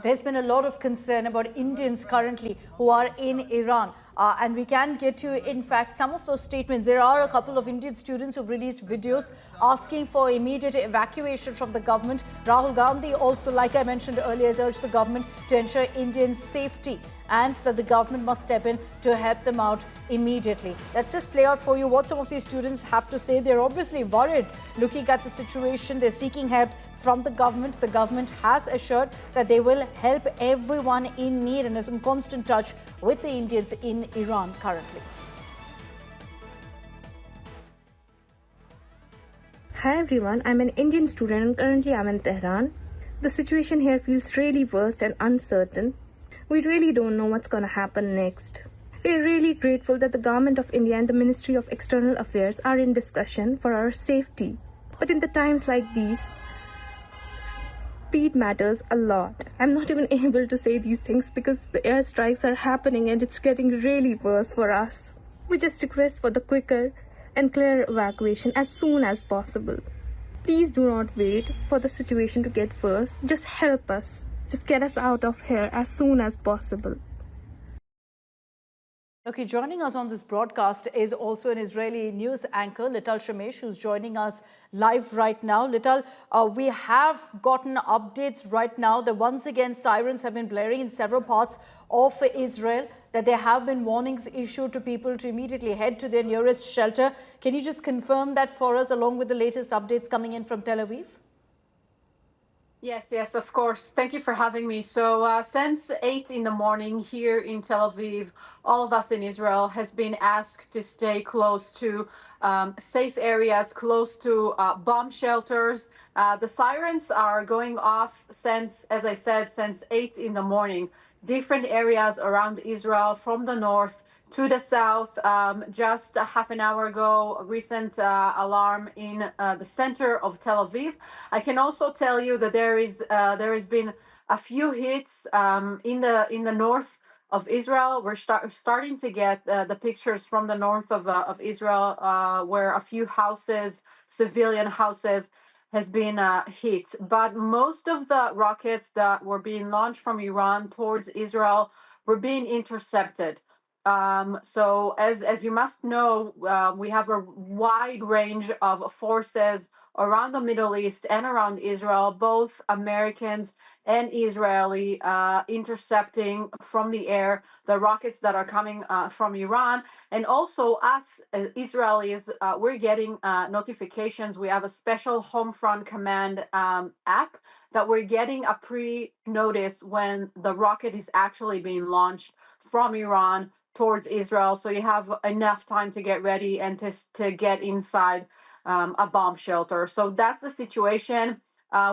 there's been a lot of concern about Indians currently who are in Iran. And we can get to, in fact, some of those statements. There are a couple of Indian students who've released videos asking for immediate evacuation from the government. Rahul Gandhi also, like I mentioned earlier, has urged the government to ensure Indians' safety and that the government must step in to help them out immediately. Let's just play out for you what some of these students have to say. They're obviously worried looking at the situation. They're seeking help from the government. The government has assured that they will help everyone in need and is in constant touch with the Indians in Iran currently. Hi everyone, I'm an Indian student and currently I'm in Tehran. The situation here feels really worst and uncertain. We really don't know what's going to happen next. We're really grateful that the Government of India and the Ministry of External Affairs are in discussion for our safety. But in the times like these, speed matters a lot. I'm not even able to say these things because the airstrikes are happening and it's getting really worse for us. We just request for the quicker and clear evacuation as soon as possible. Please do not wait for the situation to get worse. Just help us. Just get us out of here as soon as possible. Okay, joining us on this broadcast is also an Israeli news anchor, Lital Shemesh, who's joining us live right now. Lital, we have gotten updates right now that once again sirens have been blaring in several parts of Israel, that there have been warnings issued to people to immediately head to their nearest shelter. Can you just confirm that for us along with the latest updates coming in from Tel Aviv? Yes, of course. Thank you for having me. So since 8 in the morning here in Tel Aviv, all of us in Israel has been asked to stay close to safe areas, close to bomb shelters. The sirens are going off since, as I said, since 8 in the morning. Different areas around Israel from the north to the south. Just a half an hour ago, a recent alarm in the center of Tel Aviv. I can also tell you that there has been a few hits in the north of Israel. We're starting to get the pictures from the north of Israel where a few houses, civilian houses, has been hit. But most of the rockets that were being launched from Iran towards Israel were being intercepted. So as you must know, we have a wide range of forces around the Middle East and around Israel, both Americans and Israeli, intercepting from the air the rockets that are coming from Iran. And also us as Israelis, we're getting notifications. We have a special Homefront Command app that we're getting a pre-notice when the rocket is actually being launched from Iran towards Israel, so you have enough time to get ready and to get inside a bomb shelter. So that's the situation.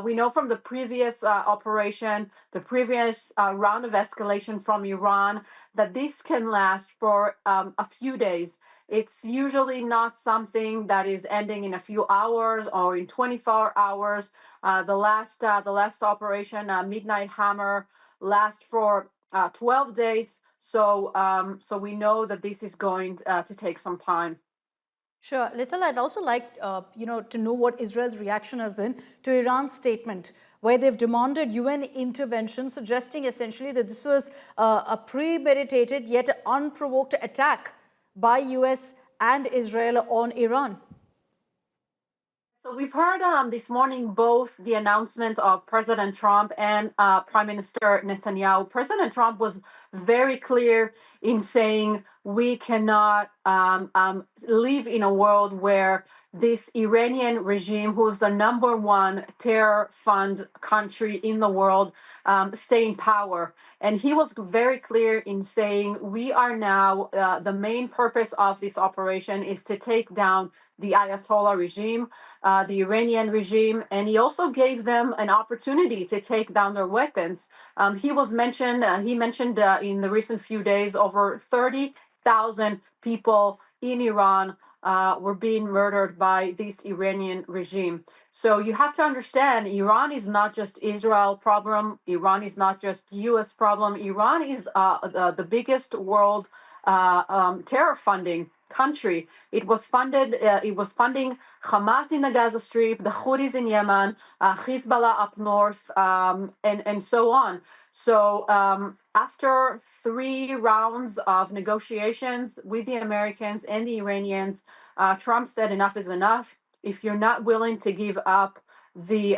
We know from the previous operation, the previous round of escalation from Iran, that this can last for a few days. It's usually not something that is ending in a few hours or in 24 hours. The last operation, Midnight Hammer, lasts for 12 days. So we know that this is going to take some time. Sure. Lital, I'd also like to know what Israel's reaction has been to Iran's statement, where they've demanded UN intervention, suggesting essentially that this was a premeditated yet unprovoked attack by US and Israel on Iran. So we've heard this morning both the announcement of President Trump and Prime Minister Netanyahu. President Trump was very clear in saying we cannot live in a world where this Iranian regime, who is the #1 terror fund country in the world, stay in power. And he was very clear in saying we are now, the main purpose of this operation is to take down the Ayatollah regime, the Iranian regime, and he also gave them an opportunity to take down their weapons. He mentioned in the recent few days over 30,000 people in Iran were being murdered by this Iranian regime. So you have to understand, Iran is not just Israel problem. Iran is not just U.S. problem. Iran is the biggest world terror funding country. It was funded. It was funding Hamas in the Gaza Strip, the Houthis in Yemen, Hezbollah up north, and so on. So after 3 rounds of negotiations with the Americans and the Iranians, Trump said enough is enough. If you're not willing to give up the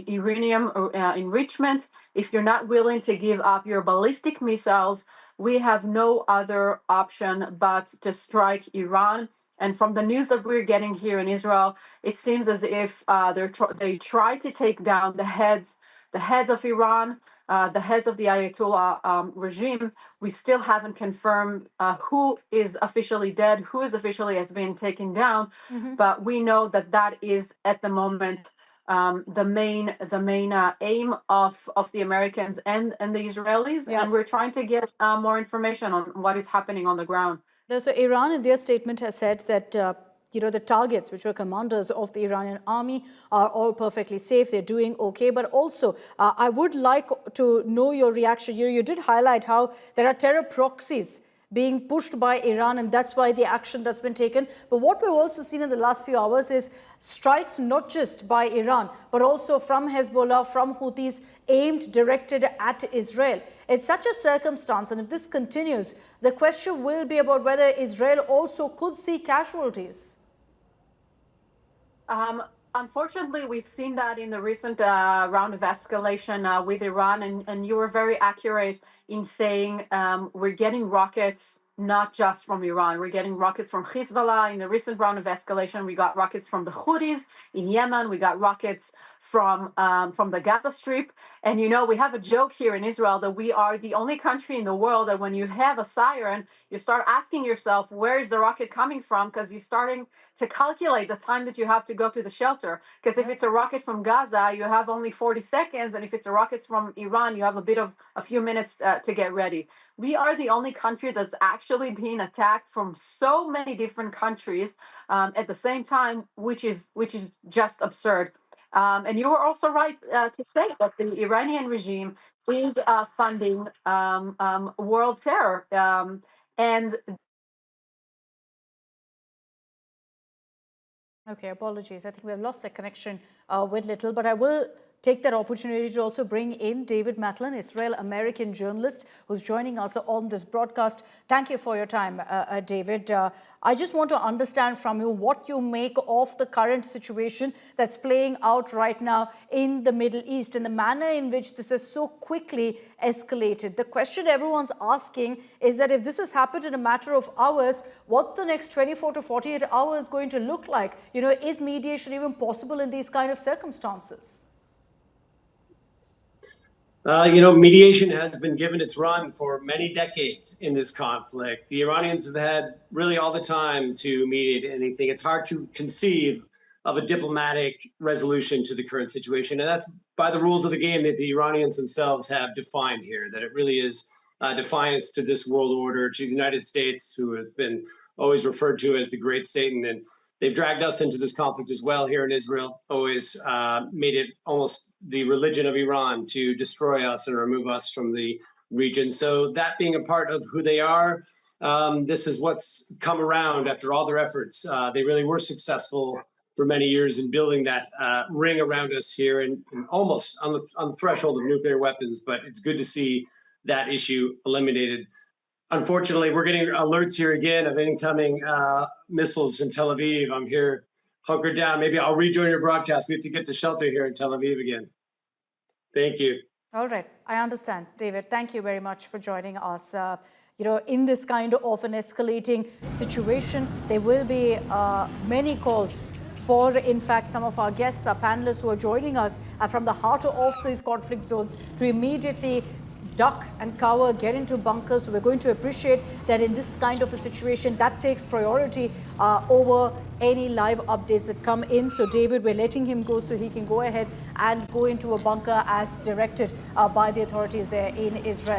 uranium enrichment, if you're not willing to give up your ballistic missiles, we have no other option but to strike Iran. And from the news that we're getting here in Israel, it seems as if they try to take down the heads of Iran, the heads of the Ayatollah regime. We still haven't confirmed who is officially dead, who is officially has been taken down, but we know that that is at the moment the main aim of the Americans and the Israelis, and we're trying to get more information on what is happening on the ground. So Iran, in their statement, has said that the targets, which were commanders of the Iranian army, are all perfectly safe. They're doing okay. But also, I would like to know your reaction. You did highlight how there are terror proxies being pushed by Iran, and that's why the action that's been taken. But what we've also seen in the last few hours is strikes not just by Iran, but also from Hezbollah, from Houthis, aimed, directed at Israel. It's such a circumstance, and if this continues, the question will be about whether Israel also could see casualties. Unfortunately, we've seen that in the recent round of escalation with Iran, and you were very accurate in saying we're getting rockets not just from Iran. We're getting rockets from Hezbollah. In the recent round of escalation, we got rockets from the Houthis. In Yemen, we got rockets from the Gaza Strip. And we have a joke here in Israel that we are the only country in the world that when you have a siren, you start asking yourself, where is the rocket coming from? Because you're starting to calculate the time that you have to go to the shelter. Because if it's a rocket from Gaza, you have only 40 seconds. And if it's a rocket from Iran, you have a few minutes to get ready. We are the only country that's actually being attacked from so many different countries at the same time, which is just absurd. And you were also right to say that the Iranian regime is funding world terror. Okay, apologies. I think we have lost that connection with Little, but I will take that opportunity to also bring in David Matlin, Israel-American journalist, who's joining us on this broadcast. Thank you for your time, David. I just want to understand from you what you make of the current situation that's playing out right now in the Middle East and the manner in which this has so quickly escalated. The question everyone's asking is that if this has happened in a matter of hours, what's the next 24 to 48 hours going to look like? Is mediation even possible in these kind of circumstances? Mediation has been given its run for many decades in this conflict. The Iranians have had really all the time to mediate anything. It's hard to conceive of a diplomatic resolution to the current situation. And that's by the rules of the game that the Iranians themselves have defined here, that it really is defiance to this world order, to the United States, who has been always referred to as the Great Satan. And they've dragged us into this conflict as well here in Israel, always made it almost the religion of Iran to destroy us and remove us from the region. So that being a part of who they are, this is what's come around after all their efforts. They really were successful for many years in building that ring around us here and almost on the threshold of nuclear weapons. But it's good to see that issue eliminated. Unfortunately, we're getting alerts here again of incoming missiles in Tel Aviv. I'm here hunkered down. Maybe I'll rejoin your broadcast. We have to get to shelter here in Tel Aviv again. Thank you. All right. I understand, David. Thank you very much for joining us. In this kind of an escalating situation, there will be many calls for, in fact, some of our guests, our panelists who are joining us from the heart of these conflict zones to immediately duck and cover, get into bunkers. So we're going to appreciate that in this kind of a situation, that takes priority over any live updates that come in. So David, we're letting him go so he can go ahead and go into a bunker as directed by the authorities there in Israel.